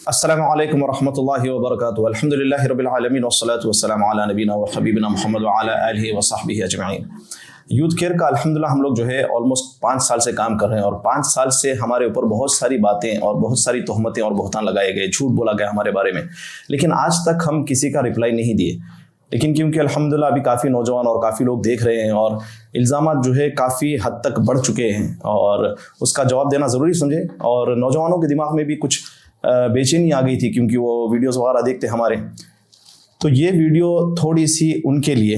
अस्सलामु अलैकुम वरहमतुल्लाहि वबरकातुहू। अल्हम्दुलिल्लाहि रब्बिल आलमीन वस्सलातु वस्सलामु अला नबीना व हबीबिना मुहम्मद व अला आलिहि व सहबिहि अजमईन। यूथ केयर का अल्हम्दुलिल्लाह हम लोग जो है ऑलमोस्ट 5 साल से काम कर रहे हैं और 5 साल से हमारे ऊपर बहुत सारी बातें और बहुत सारी तोहमतें और बहतान लगाए गए, झूठ बोला गया हमारे बारे में, लेकिन आज तक हम किसी का रिप्लाई नहीं दिए। लेकिन क्योंकि अल्हम्दुलिल्लाह अभी काफ़ी नौजवान और काफ़ी लोग देख रहे हैं और इल्ज़ामात जो है काफ़ी हद तक बढ़ चुके हैं और उसका जवाब देना ज़रूरी समझे। और नौजवानों के दिमाग में भी कुछ बेचैनी आ गई थी क्योंकि वो वीडियोस वगैरह देखते हमारे। तो ये वीडियो थोड़ी सी उनके लिए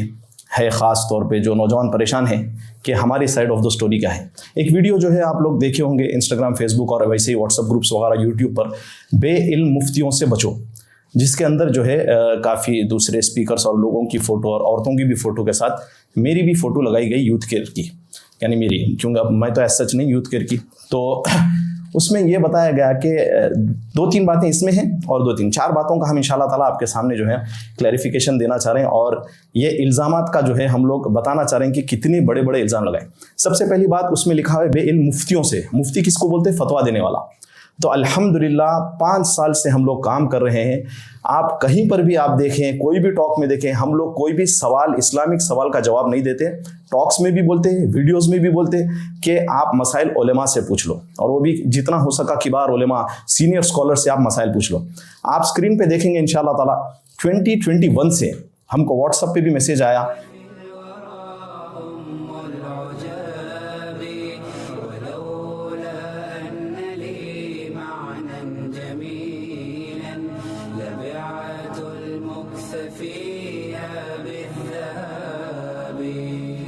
है, ख़ास तौर पे जो नौजवान परेशान हैं कि हमारी साइड ऑफ द स्टोरी क्या है। एक वीडियो जो है आप लोग देखे होंगे इंस्टाग्राम, फेसबुक और वैसे ही व्हाट्सअप ग्रुप्स वगैरह, यूट्यूब पर, बेइल्म मुफ्तियों से बचो, जिसके अंदर जो है काफ़ी दूसरे स्पीकर्स और लोगों की फ़ोटो और औरतों की भी फ़ोटो के साथ मेरी भी फ़ोटो लगाई गई यूथ केयर की, यानी मेरी, क्योंकि मैं तो ऐसा सच नहीं यूथ केयर की। तो उसमें ये बताया गया कि 2-3 बातें इसमें हैं और 2-4 बातों का हम इंशाल्लाह ताला आपके सामने जो है क्लैरिफिकेशन देना चाह रहे हैं और ये इल्ज़ामात का जो है हम लोग बताना चाह रहे हैं कि कितने बड़े बड़े इल्ज़ाम लगाए। सबसे पहली बात उसमें लिखा है बेइल्म मुफ्तियों से। मुफ्ती किसको बोलते हैं? फतवा देने वाला। तो अल्हम्दुलिल्लाह 5 साल से हम लोग काम कर रहे हैं। आप कहीं पर भी आप देखें, कोई भी टॉक में देखें, हम लोग कोई भी सवाल, इस्लामिक सवाल का जवाब नहीं देते। टॉक्स में भी बोलते हैं, वीडियोस में भी बोलते हैं कि आप मसाइल उलेमा से पूछ लो, और वो भी जितना हो सका किबार उलेमा, सीनियर स्कॉलर से आप मसाइल पूछ लो। आप स्क्रीन पे देखेंगे इंशाल्लाह ताला 2021 से हमको व्हाट्सएप पे भी मैसेज आया।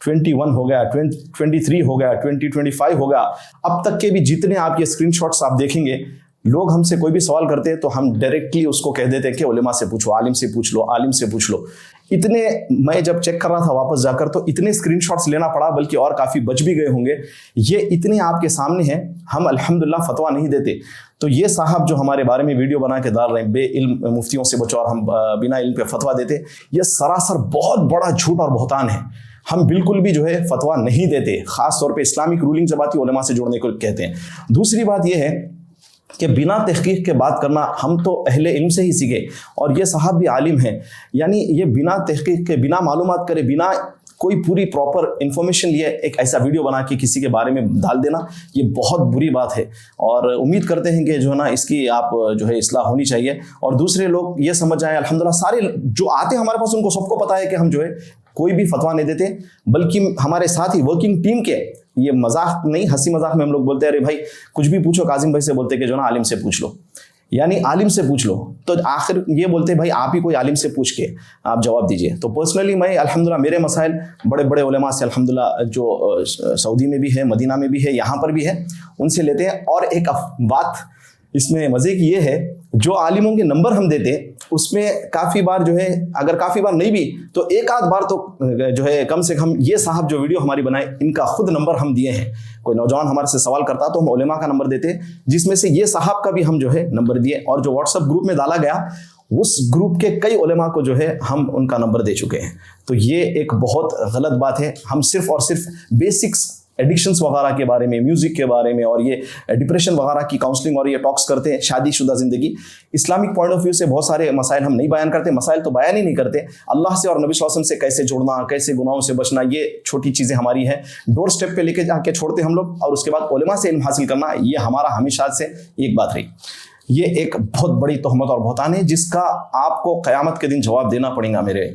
21 हो गया, 23 हो गया, 2025 हो गया। अब तक के भी जितने आप ये स्क्रीनशॉट्स आप देखेंगे, लोग हमसे कोई भी सवाल करते हैं तो हम डायरेक्टली उसको कह देते हैं कि उलेमा से पूछो, आलिम से पूछ लो, आलिम से पूछ लो। इतने, मैं जब चेक कर रहा था वापस जाकर तो इतने स्क्रीनशॉट्स लेना पड़ा, बल्कि और काफ़ी बच भी गए होंगे। ये इतने आपके सामने हैं। हम अल्हम्दुलिल्लाह फतवा नहीं देते। तो ये साहब जो हमारे बारे में वीडियो बना के डाल रहे हैं बेइल्म मुफ्तियों से बचो और हम बिना इल्म पे फतवा देते, ये सरासर बहुत बड़ा झूठ और बहतान है। हम बिल्कुल भी जो है फतवा नहीं देते, खास तौर पे इस्लामिक रूलिंग जब आती है उलेमा से जुड़ने को कहते हैं। दूसरी बात यह है कि बिना तहकीक के बात करना हम तो अहले इल्म से ही सीखे, और ये साहब भी आलिम हैं, यानी ये बिना तहकीक के, बिना मालूमात करे, बिना कोई पूरी प्रॉपर इंफॉर्मेशन लिए एक ऐसा वीडियो बना के किसी के बारे में डाल देना, ये बहुत बुरी बात है। और उम्मीद करते हैं कि जो है ना इसकी आप जो है इस्लाह होनी चाहिए और दूसरे लोग ये समझ जाएं। अल्हम्दुलिल्लाह सारे जो आते हैं हमारे पास उनको सबको पता है कि हम जो है कोई भी फतवा नहीं देते, बल्कि हमारे साथ ही वर्किंग टीम के, ये मजाक नहीं, हंसी मजाक में हम लोग बोलते हैं, अरे भाई कुछ भी पूछो, काजिम भाई से बोलते कि जो ना आलिम से पूछ लो, यानी आलिम से पूछ लो। तो आखिर ये बोलते भाई आप ही कोई आलिम से पूछ के आप जवाब दीजिए। तो पर्सनली मैं अल्हम्दुलिल्लाह मेरे मसाइल बड़े बड़े उलेमा से अल्हम्दुलिल्लाह जो सऊदी में भी है, मदीना में भी है, यहाँ पर भी है, उनसे लेते हैं। और एक बात इसमें मज़े की ये है, जो आलिमों के नंबर हम देते हैं उसमें काफ़ी बार जो है, अगर काफ़ी बार नहीं भी तो एक आध बार तो जो है कम से कम ये साहब जो वीडियो हमारी बनाए इनका खुद नंबर हम दिए हैं। कोई नौजवान हमारे से सवाल करता तो हम उलेमा का नंबर देते, जिसमें से ये साहब का भी हम जो है नंबर दिए, और जो व्हाट्सएप ग्रुप में डाला गया उस ग्रुप के कई उलेमा को जो है हम उनका नंबर दे चुके हैं। तो ये एक बहुत गलत बात है। हम सिर्फ और सिर्फ बेसिक्स, एडिक्शंस वगैरह के बारे में, म्यूज़िक के बारे में और ये डिप्रेशन वगैरह की काउंसलिंग और ये टॉक्स करते हैं, शादीशुदा ज़िंदगी। इस्लामिक पॉइंट ऑफ व्यू से बहुत सारे मसाइल हम नहीं बयान करते, मसाइल तो बयान ही नहीं करते। अल्लाह से और नबी सल्लल्लाहु अलैहि वसल्लम से कैसे जुड़ना, कैसे गुनाहों से बचना, ये छोटी चीज़ें हमारी हैं। डोर स्टेप पे लेके जाके छोड़ते हम लोग, और उसके बाद उलेमा से इल्म हासिल करना, ये हमारा हमेशा से एक बात रही। ये एक बहुत बड़ी तोहमत और बहतान है जिसका आपको क़यामत के दिन जवाब देना पड़ेगा मेरे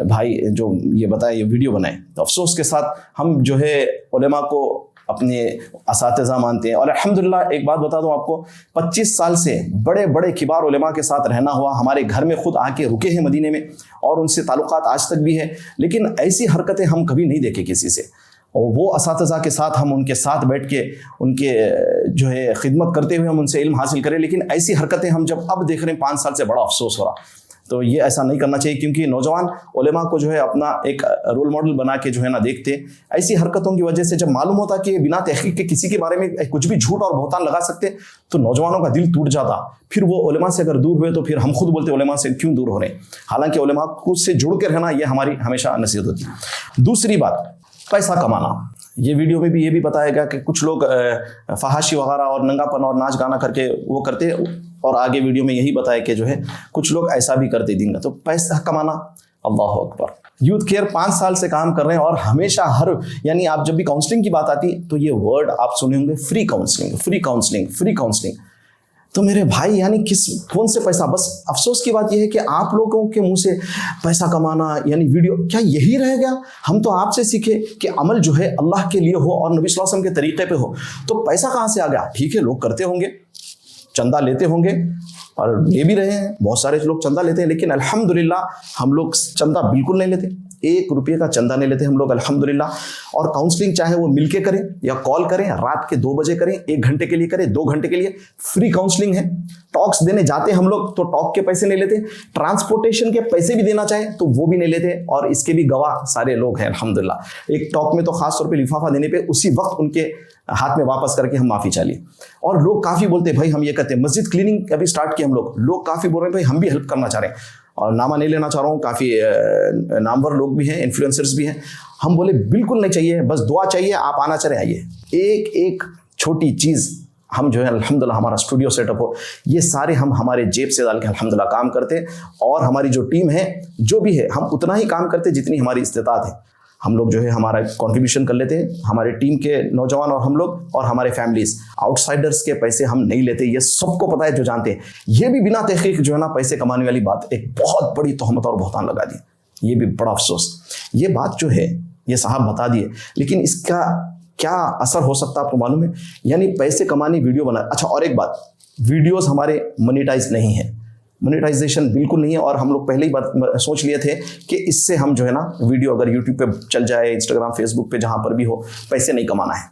भाई जो ये बताए, ये वीडियो बनाए। तो अफसोस के साथ हम जो है उलेमा को अपने असातिज़ा मानते हैं। और अल्हम्दुलिल्लाह एक बात बता दूं आपको, 25 साल से बड़े बड़े किबार उलेमा के साथ रहना हुआ, हमारे घर में खुद आके रुके हैं मदीने में, और उनसे ताल्लुकात आज तक भी है। लेकिन ऐसी हरकतें हम कभी नहीं देखे किसी से, और वो असातिज़ा के साथ हम उनके साथ बैठ के उनके जो है खिदमत करते हुए हम उनसे इल्म हासिल करें। लेकिन ऐसी हरकतें हम जब अब देख रहे हैं 5 साल से, बड़ा अफसोस हो रहा। तो ये ऐसा नहीं करना चाहिए, क्योंकि नौजवान उलेमा को जो है अपना एक रोल मॉडल बना के जो है ना देखते। ऐसी हरकतों की वजह से जब मालूम होता कि बिना तहकीक के किसी के बारे में कुछ भी झूठ और बहतान लगा सकते, तो नौजवानों का दिल टूट जाता। फिर वो उलेमा से अगर दूर हुए तो फिर हम खुद बोलते उलेमा से क्यों दूर हो रहे हैं। हालांकि उलेमा को से जुड़ के रहना ये हमारी हमेशा नसीहत होती है। दूसरी बात, पैसा कमाना। ये वीडियो में भी ये भी बताया गया कि कुछ लोग फहाशी वगैरह और नंगापन और नाच गाना करके वो करते, और आगे वीडियो में यही बताया कि जो है कुछ लोग ऐसा भी करते दिन का। तो पैसा कमाना, अल्लाह अकबर। यूथ केयर 5 साल से काम कर रहे हैं और हमेशा यानी आप जब भी काउंसलिंग की बात आती तो ये वर्ड आप सुने होंगे, free counselling, free counselling, free counselling. तो मेरे भाई यानी कौन से पैसा। बस अफसोस की बात यह है कि आप लोगों के मुंह से पैसा कमाना यानी वीडियो, क्या यही रह गया? हम तो आपसे सीखे कि अमल जो है अल्लाह के लिए हो और नबी सल्लल्लाहु अलैहि वसल्लम के तरीके पे हो, तो पैसा कहाँ से आ गया? ठीक है, लोग करते होंगे, चंदा लेते होंगे और ले भी रहे हैं, बहुत सारे लोग चंदा लेते हैं, लेकिन अल्हम्दुलिल्लाह हम लोग चंदा बिल्कुल नहीं लेते, 1 रुपये का चंदा नहीं लेते हम लोग अल्हम्दुलिल्लाह। और काउंसलिंग चाहे वो मिलके करें या कॉल करें, रात के 2 बजे करें, 1 घंटे के लिए करें, 2 घंटे के लिए, फ्री काउंसलिंग है। टॉक्स देने जाते हम लोग तो टॉक के पैसे नहीं लेते, ट्रांसपोर्टेशन के पैसे भी देना चाहे तो वो भी नहीं लेते, और इसके भी गवाह सारे लोग हैं अल्हम्दुलिल्लाह। एक टॉक में तो खास तौर पे लिफाफा देने पे उसी वक्त उनके हाथ में वापस करके हम माफ़ी चाहिए। और लोग काफ़ी बोलते हैं भाई हम ये करते हैं, मस्जिद क्लीनिंग अभी स्टार्ट की हम लोग काफ़ी बोल रहे हैं भाई हम भी हेल्प करना चाह रहे हैं, और नामा नहीं लेना चाह रहा हूँ, काफ़ी नामवर लोग भी हैं, इन्फ्लुएंसर्स भी हैं। हम बोले बिल्कुल नहीं चाहिए, बस दुआ चाहिए, आप आना चले आइए। एक एक छोटी चीज़ हम जो है अल्हम्दुलिल्लाह हमारा स्टूडियो सेटअप हो, ये सारे हम हमारे जेब से डाल के अल्हम्दुलिल्लाह काम करते, और हमारी जो टीम है जो भी है हम उतना ही काम करते जितनी हमारी इस्तेताअत है। हम लोग जो है हमारा कंट्रीब्यूशन कर लेते हैं, हमारे टीम के नौजवान और हम लोग और हमारे फैमिलीज। आउटसाइडर्स के पैसे हम नहीं लेते, ये सबको पता है जो जानते हैं। ये भी बिना तहकीक जो है ना पैसे कमाने वाली बात एक बहुत बड़ी तोहमत और बहतान लगा दी, ये भी बड़ा अफसोस। ये बात जो है ये साहब बता दिए, लेकिन इसका क्या असर हो सकता है आपको मालूम है? यानी पैसे कमाने वीडियो बना। अच्छा, और एक बात, वीडियोस हमारे मोनेटाइज नहीं है, मोनेटाइजेशन बिल्कुल नहीं है, और हम लोग पहले ही बात सोच लिए थे कि इससे हम जो है ना वीडियो अगर यूट्यूब पे चल जाए, इंस्टाग्राम, फेसबुक पे, जहाँ पर भी हो, पैसे नहीं कमाना है।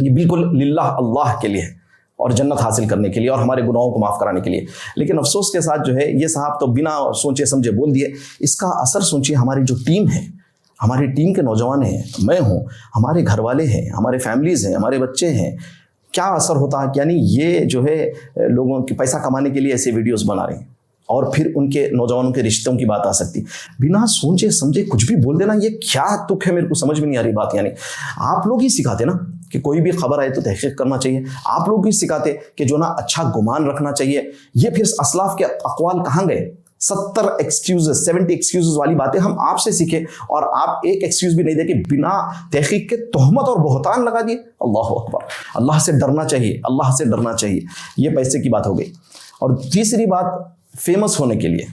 ये बिल्कुल लिल्लाह अल्लाह के लिए है और जन्नत हासिल करने के लिए और हमारे गुनाहों को माफ़ कराने के लिए। लेकिन अफसोस के साथ जो है ये साहब तो बिना सोचे समझे बोल दिए। इसका असर सोचिए, हमारी जो टीम है, हमारी टीम के नौजवान हैं, मैं हूँ, हमारे घर वाले हैं, हमारे फैमिलीज़ हैं, हमारे बच्चे हैं, क्या असर होता है? यानी ये जो है लोगों के पैसा कमाने के लिए ऐसे वीडियोस बना रहे हैं, और फिर उनके नौजवानों के रिश्तों की बात आ सकती, बिना सोचे समझे कुछ भी बोल देना। ये क्या तुक है, मेरे को समझ में नहीं आ रही बात। यानी आप लोग ही सिखाते ना कि कोई भी खबर आए तो तहकीक करना चाहिए, आप लोग ही सिखाते कि जो ना अच्छा गुमान रखना चाहिए। ये फिर असलाफ के अक़वाल कहाँ गए? 70 एक्सक्यूजेस वाली बातें हम आपसे सीखे, और आप एक एक्सक्यूज भी नहीं दे कि बिना तहकीक के तोहमत और बहतान लगा दिए। अल्लाह अकबर। अल्लाह से डरना चाहिए, अल्लाह से डरना चाहिए। ये पैसे की बात हो गई। और तीसरी बात, फेमस होने के लिए,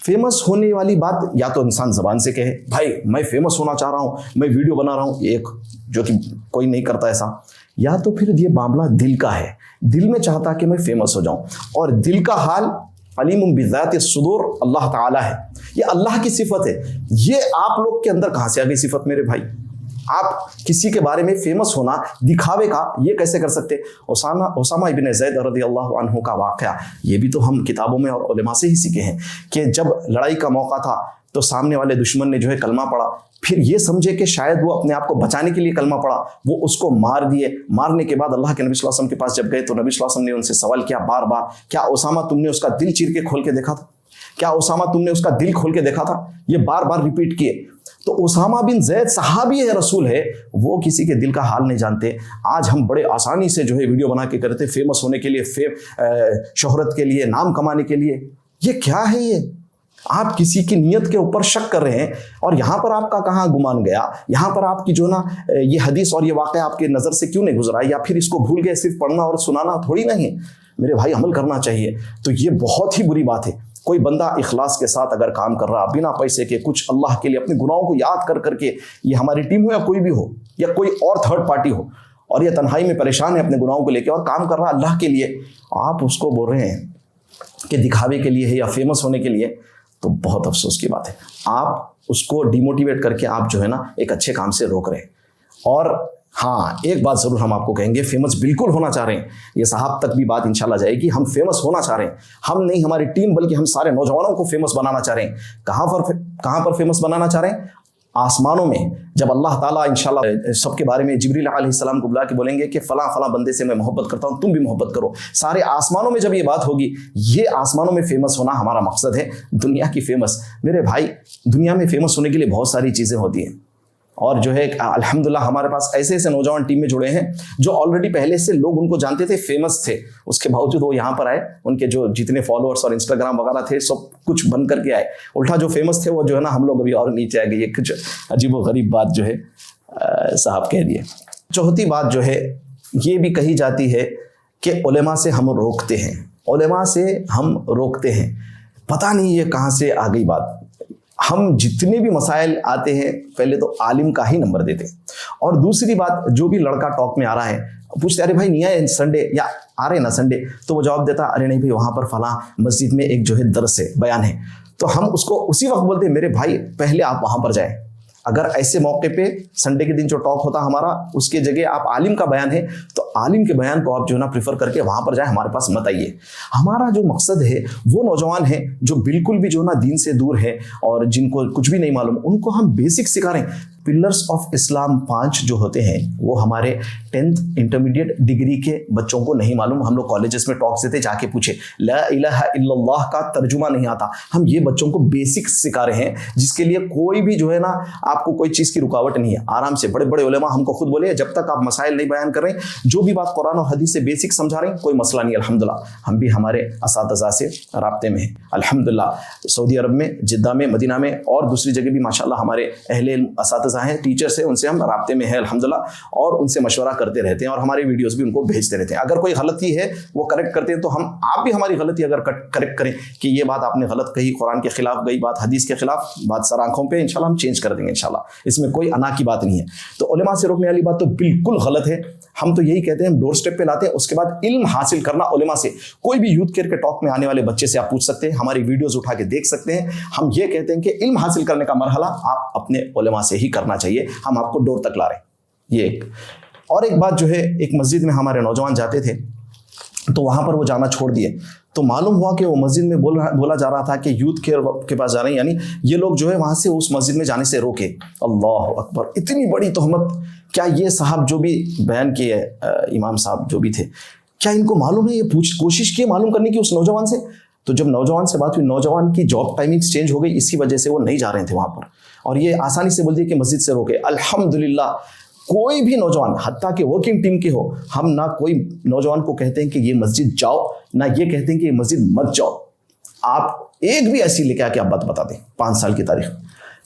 फेमस होने वाली बात या तो इंसान ज़बान से कहे भाई मैं फेमस होना चाह रहा हूँ, मैं वीडियो बना रहा हूँ, एक जो कि कोई नहीं करता ऐसा, या तो फिर ये मामला दिल का है, दिल में चाहता कि मैं फेमस हो जाऊँ, और दिल का हाल अलीमुम बिज़ाति सुदूर अल्लाह ताला है, ये अल्लाह की सिफत है। ये आप लोग के अंदर कहाँ से आ गई सिफत मेरे भाई? आप किसी के बारे में फेमस होना, दिखावे का, ये कैसे कर सकते? उसामा इब्न ज़ैद रज़ियल्लाहु अन्हु का वाक़या, ये भी तो हम किताबों में और उलेमा से ही सीखे हैं कि जब लड़ाई का मौका था तो सामने वाले दुश्मन ने जो है कलमा पढ़ा, फिर ये समझे कि शायद वो अपने आप को बचाने के लिए कलमा पढ़ा, वो उसको मार दिए। मारने के बाद अल्लाह के नबी सल्लल्लाहु अलैहि वसल्लम के पास जब गए तो नबी सल्लल्लाहु अलैहि वसल्लम ने उनसे सवाल किया बार बार, क्या उसामा तुमने उसका दिल चीर के खोल के देखा था? क्या उसामा तुमने उसका दिल खोल के देखा था? ये बार बार रिपीट किए। तो उसामा बिन ज़ैद सहाबी है, रसूल है, वो किसी के दिल का हाल नहीं जानते। आज हम बड़े आसानी से जो है वीडियो बना के करते, फेमस होने के लिए, शोहरत के लिए, नाम कमाने के लिए। ये क्या है? ये आप किसी की नीयत के ऊपर शक कर रहे हैं, और यहाँ पर आपका कहाँ गुमान गया? यहाँ पर आपकी जो ना ये हदीस और ये वाक़या आपके नज़र से क्यों नहीं गुजरा? या फिर इसको भूल गए? सिर्फ पढ़ना और सुनाना थोड़ी नहीं मेरे भाई, अमल करना चाहिए। तो ये बहुत ही बुरी बात है। कोई बंदा इखलास के साथ अगर काम कर रहा, बिना पैसे के, कुछ अल्लाह के लिए, अपने गुनाहों को याद कर करके, ये हमारी टीम हो या कोई भी हो या कोई और थर्ड पार्टी हो, और ये तन्हाई में परेशान है अपने गुनाहों को लेकर और काम कर रहा अल्लाह के लिए, आप उसको बोल रहे हैं कि दिखावे के लिए है या फेमस होने के लिए, तो बहुत अफसोस की बात है। आप उसको डिमोटिवेट करके आप जो है ना एक अच्छे काम से रोक रहे हैं। और हाँ, एक बात ज़रूर हम आपको कहेंगे, फेमस बिल्कुल होना चाह रहे हैं, ये साहब तक भी बात इंशाल्लाह जाएगी। हम फेमस होना चाह रहे हैं, हम नहीं हमारी टीम, बल्कि हम सारे नौजवानों को फेमस बनाना चाह रहे हैं। कहाँ पर फेमस बनाना चाह रहे हैं? आसमानों में। जब अल्लाह ताला इंशाल्लाह सबके बारे में जिब्रील अलैहिस्सलाम को बुला के बोलेंगे कि फला फला बंदे से मैं मोहब्बत करता हूँ, तुम भी मोहब्बत करो, सारे आसमानों में जब ये बात होगी, ये आसमानों में फेमस होना हमारा मकसद है। दुनिया की फेमस, मेरे भाई, दुनिया में फेमस होने के लिए बहुत सारी चीज़ें होती हैं, और जो है अल्हम्दुलिल्लाह हमारे पास ऐसे ऐसे नौजवान टीम में जुड़े हैं जो ऑलरेडी पहले से लोग उनको जानते थे, फेमस थे, उसके बावजूद वो यहाँ पर आए, उनके जो जितने फॉलोअर्स और इंस्टाग्राम वगैरह थे सब कुछ बन करके आए। उल्टा जो फेमस थे वो जो है ना, हम लोग अभी और नीचे आ गए। ये कुछ अजीब व गरीब बात जो है साहब कह दिए। चौथी बात जो है ये भी कही जाती है कि उलेमा से हम रोकते हैं, उलेमा से हम रोकते हैं। पता नहीं ये कहाँ से आ गई बात। हम जितने भी मसाइल आते हैं पहले तो आलिम का ही नंबर देते हैं, और दूसरी बात, जो भी लड़का टॉक में आ रहा है पूछते अरे भाई नहीं आए संडे, या आ रहे ना संडे, तो वो जवाब देता अरे नहीं भाई वहाँ पर फला मस्जिद में एक जो है दर्स है, बयान है। तो हम उसको उसी वक्त बोलते हैं मेरे भाई पहले आप वहाँ पर जाएं। अगर ऐसे मौके पे संडे के दिन जो टॉक होता हमारा, उसके जगह आप आलिम का बयान है तो आलिम के बयान को आप जो है ना प्रेफर करके वहाँ पर जाए, हमारे पास मत आइए। हमारा जो मकसद है वो नौजवान है जो बिल्कुल भी जो ना दीन से दूर है और जिनको कुछ भी नहीं मालूम, उनको हम बेसिक सिखा रहे हैं। पिलर्स ऑफ इस्लाम 5 जो होते हैं वो हमारे 10th इंटरमीडिएट डिग्री के बच्चों को नहीं मालूम। हम लोग कॉलेजेस में टॉक्स देते, जाके पूछे ला इलाहा इल्लल्लाह का तर्जुमा नहीं आता, हम ये बच्चों को बेसिक सिखा रहे हैं, जिसके लिए कोई भी जो है ना आपको कोई चीज़ की रुकावट नहीं है। आराम से बड़े बड़े उलेमा हमको खुद बोले जब तक आप मसाइल नहीं बयान कर रहे हैं, जो भी बात कुरान और हदीस से बेसिक समझा रहे हैं, कोई मसला नहीं। अल्हम्दुलिल्लाह हम भी हमारे असातिज़ा से राब्ते में हैं। अल्हम्दुलिल्लाह सऊदी अरब में, जिद्दा में, मदीना में और दूसरी जगह भी माशाल्लाह हमारे अहले असातिज़ा हैं, टीचर्स हैं, उनसे हम राब्ते में हैं अल्हम्दुलिल्लाह, और उनसे मशवरा करते रहते हैं और हमारे वीडियोस भी उनको भेजते रहते हैं। अगर कोई गलती है वो करेक्ट करते हैं, तो आप भी हमारी गलती अगर करेक्ट करें कि ये बात आपने गलत कही, कुरान के खिलाफ गई बात, हदीस के खिलाफ बात, सर आंखों पे इंशाल्लाह हम चेंज कर देंगे इंशाल्लाह, इसमें कोई अना की बात नहीं है। तो उलेमा से रोकने वाली बात तो बिल्कुल गलत है। हम तो यही कहते हैं, हम डोर स्टेप पे लाते हैं। उसके बाद इल्म हासिल करना उलेमा से, कोई भी यूथ केयर के टॉक में आने वाले बच्चे से आप पूछ सकते हैं, हमारी वीडियोस उठा के देख सकते हैं। हम ये कहते हैं कि इल्म हासिल करने का मरहला आप अपने उलेमा से ही करना चाहिए, हम आपको डोर तक ला रहे हैं। ये एक और एक बात जो है, एक मस्जिद में हमारे नौजवान जाते थे तो वहाँ पर वो जाना छोड़ दिए, तो मालूम हुआ कि वो मस्जिद में बोला जा रहा था कि यूथ केयर के पास जा रहे हैं, यानी ये लोग जो है वहाँ से उस मस्जिद में जाने से रोके। अल्लाह अकबर, इतनी बड़ी तोहमत। क्या ये साहब जो भी बयान किए, इमाम साहब जो भी थे, क्या इनको मालूम है, ये कोशिश की मालूम करने की उस नौजवान से? तो जब नौजवान से बात हुई, नौजवान की जॉब टाइमिंग्स चेंज हो गई, इसी वजह से वो नहीं जा रहे थे वहाँ पर, और ये आसानी से बोल दिए कि मस्जिद से रोके। अल्हम्दुलिल्लाह कोई भी नौजवान, हत्ता कि वर्किंग टीम के हो, हम ना कोई नौजवान को कहते हैं कि ये मस्जिद जाओ, ना ये कहते हैं कि ये मस्जिद मत जाओ। आप एक भी ऐसी लेके आके आप बात बता दें 5 साल की तारीख,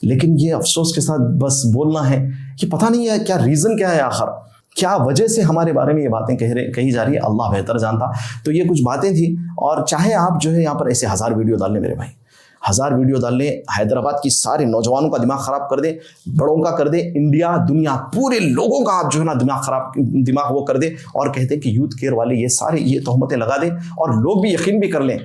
लेकिन ये अफसोस के साथ बस बोलना है कि पता नहीं है क्या रीज़न क्या है, आखिर क्या वजह से हमारे बारे में ये बातें कही जा रही है, अल्लाह बेहतर जानता। तो ये कुछ बातें थी, और चाहे आप जो है यहाँ पर ऐसे 1000 वीडियो डाल लें मेरे भाई, 1000 वीडियो डाल लें, हैदराबाद की सारे नौजवानों का दिमाग ख़राब कर दें, बड़ों का कर दें, इंडिया दुनिया पूरे लोगों का आप जो है ना दिमाग वो कर दें, और कहते हैं कि यूथ केयर वाले ये सारे ये तोहमतें लगा दें, और लोग भी यकीन भी कर लें।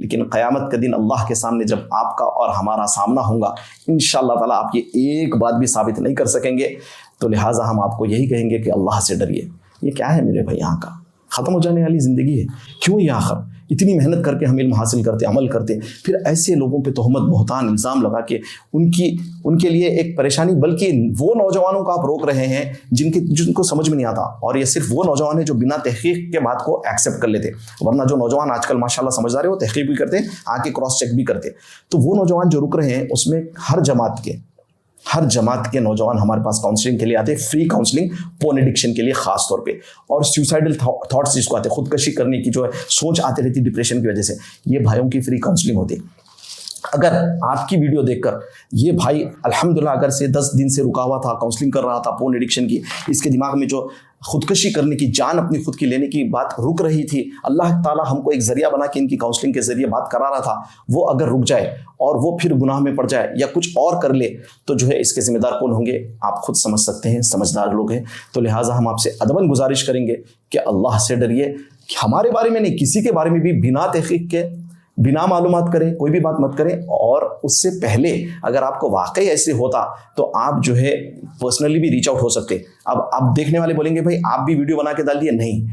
लेकिन क़यामत के दिन अल्लाह के सामने जब आपका और हमारा सामना होगा, इंशाअल्लाह ताला आप ये एक बात भी साबित नहीं कर सकेंगे। तो लिहाजा हम आपको यही कहेंगे कि अल्लाह से डरिए। ये क्या है मेरे भाई, यहाँ का ख़त्म हो जाने वाली ज़िंदगी है, क्यों ये आखिर इतनी मेहनत करके हम इल्म हासिल करते, अमल करते, फिर ऐसे लोगों पे तोहमत, बहतान, इल्ज़ाम लगा के उनके लिए एक परेशानी, बल्कि वो नौजवानों को आप रोक रहे हैं जिनको समझ में नहीं आता। और ये सिर्फ वो नौजवान है जो बिना तहकीक के बात को एक्सेप्ट कर लेते, वरना जो नौजवान आजकल माशाल्लाह समझदार है वो तहकीक भी करते, आके क्रॉस चेक भी करते। तो वो नौजवान जो रुक रहे हैं उसमें हर जमात के नौजवान हमारे पास काउंसलिंग के लिए आते हैं, फ्री काउंसलिंग पोर्न एडिक्शन के लिए खास तौर पे, और सुसाइडल थॉट्स जिसको आते हैं, खुदकशी करने की जो है सोच आती रहती डिप्रेशन की वजह से, ये भाइयों की फ्री काउंसलिंग होती है। अगर आपकी वीडियो देखकर ये भाई अल्हम्दुलिल्लाह अगर से 10 दिन से रुका हुआ था, काउंसलिंग कर रहा था पोर्न एडिक्शन की, इसके दिमाग में जो खुदकशी करने की, जान अपनी खुद की लेने की बात रुक रही थी, अल्लाह ताला हमको एक ज़रिया बना के इनकी काउंसलिंग के ज़रिए बात करा रहा था, वो अगर रुक जाए और वो फिर गुनाह में पड़ जाए या कुछ और कर ले, तो जो है इसके ज़िम्मेदार कौन होंगे आप खुद समझ सकते हैं, समझदार लोग हैं। तो लिहाजा हम आपसे अदबन गुजारिश करेंगे कि अल्लाह से डरिए, हमारे बारे में नहीं, किसी के बारे में भी बिना तहकीक के बिना मालूमात करें, कोई भी बात मत करें। और उससे पहले अगर आपको वाकई ऐसे होता तो आप जो है पर्सनली भी रीच आउट हो सकते। अब आप देखने वाले बोलेंगे भाई आप भी वीडियो बना के डाल दिए। नहीं,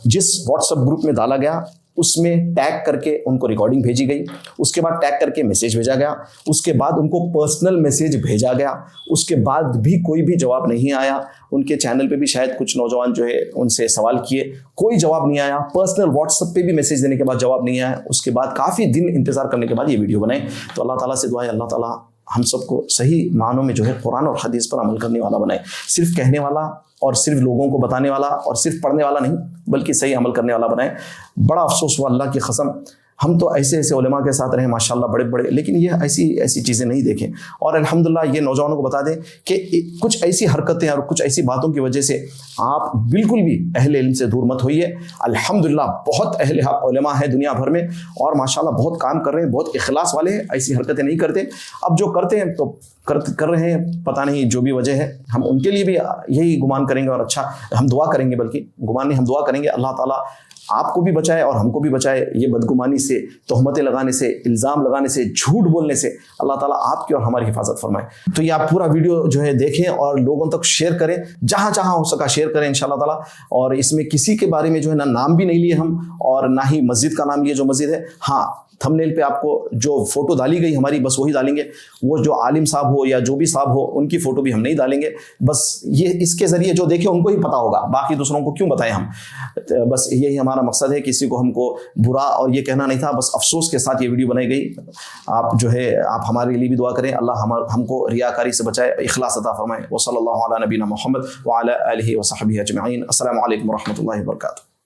जिस व्हाट्सएप ग्रुप में डाला गया उसमें टैग करके उनको रिकॉर्डिंग भेजी गई, उसके बाद टैग करके मैसेज भेजा गया, उसके बाद उनको पर्सनल मैसेज भेजा गया, उसके बाद भी कोई भी जवाब नहीं आया। उनके चैनल पे भी शायद कुछ नौजवान जो है उनसे सवाल किए, कोई जवाब नहीं आया। पर्सनल व्हाट्सएप पे भी मैसेज देने के बाद जवाब नहीं आया। उसके बाद काफ़ी दिन इंतजार करने के बाद ये वीडियो बनाए। तो अल्लाह ताला से दुआ है अल्लाह ताला हम सबको सही मानों में जो है कुरान और हदीस पर अमल करने वाला बनाए। सिर्फ कहने वाला और सिर्फ लोगों को बताने वाला और सिर्फ पढ़ने वाला नहीं, बल्कि सही अमल करने वाला बनाए। बड़ा अफसोस हुआ अल्लाह की कसम, हम तो ऐसे ऐसे उलेमा के साथ रहे माशाल्लाह बड़े बड़े, लेकिन ये ऐसी चीज़ें नहीं देखें। और अल्हम्दुलिल्लाह ये नौजवानों को बता दें कि कुछ ऐसी हरकतें और कुछ ऐसी बातों की वजह से आप बिल्कुल भी अहले इल्म से दूर मत होइए। अल्हम्दुलिल्लाह बहुत अहले हक उलेमा है दुनिया भर में और माशाल्लाह बहुत काम कर रहे हैं, बहुत इखलास वाले हैं, ऐसी हरकतें नहीं करते। अब जो करते हैं तो कर रहे हैं, पता नहीं जो भी वजह है, हम उनके लिए भी यही गुमान करेंगे और अच्छा हम दुआ करेंगे, बल्कि गुमान नहीं हम दुआ करेंगे अल्लाह ताला आपको भी बचाए और हमको भी बचाए ये बदगुमानी से, तोहमतें लगाने से, इल्ज़ाम लगाने से, झूठ बोलने से। अल्लाह ताला आपकी और हमारी हिफाजत फरमाए। तो ये आप पूरा वीडियो जो है देखें और लोगों तक शेयर करें, जहाँ जहाँ हो सका शेयर करें इंशाअल्लाह ताला। और इसमें किसी के बारे में जो है ना नाम भी नहीं लिए हम और ना ही मस्जिद का नाम लिए जो मस्जिद है। हाँ, थंबनेल पे आपको जो फोटो डाली गई हमारी बस वही डालेंगे, वो जो आलिम साहब हो या जो भी साहब हो उनकी फोटो भी हम नहीं डालेंगे। बस ये इसके जरिए जो देखे उनको ही पता होगा, बाकी दूसरों को क्यों बताएं हम। बस यही हमारा मकसद है, किसी को हमको बुरा और ये कहना नहीं था, बस अफसोस के साथ ये वीडियो बनाई गई। आप जो है आप हमारे लिए भी दुआ करें, अल्लाह हमको रियाकारी से बचाए, इखलास अता फरमाए। व सल्लल्लाहु अला नबीना मुहम्मद व अला आलिहि व सहबिहि अजमईन। अस्सलामु अलैकुम व रहमतुल्लाहि व बरकातुहू।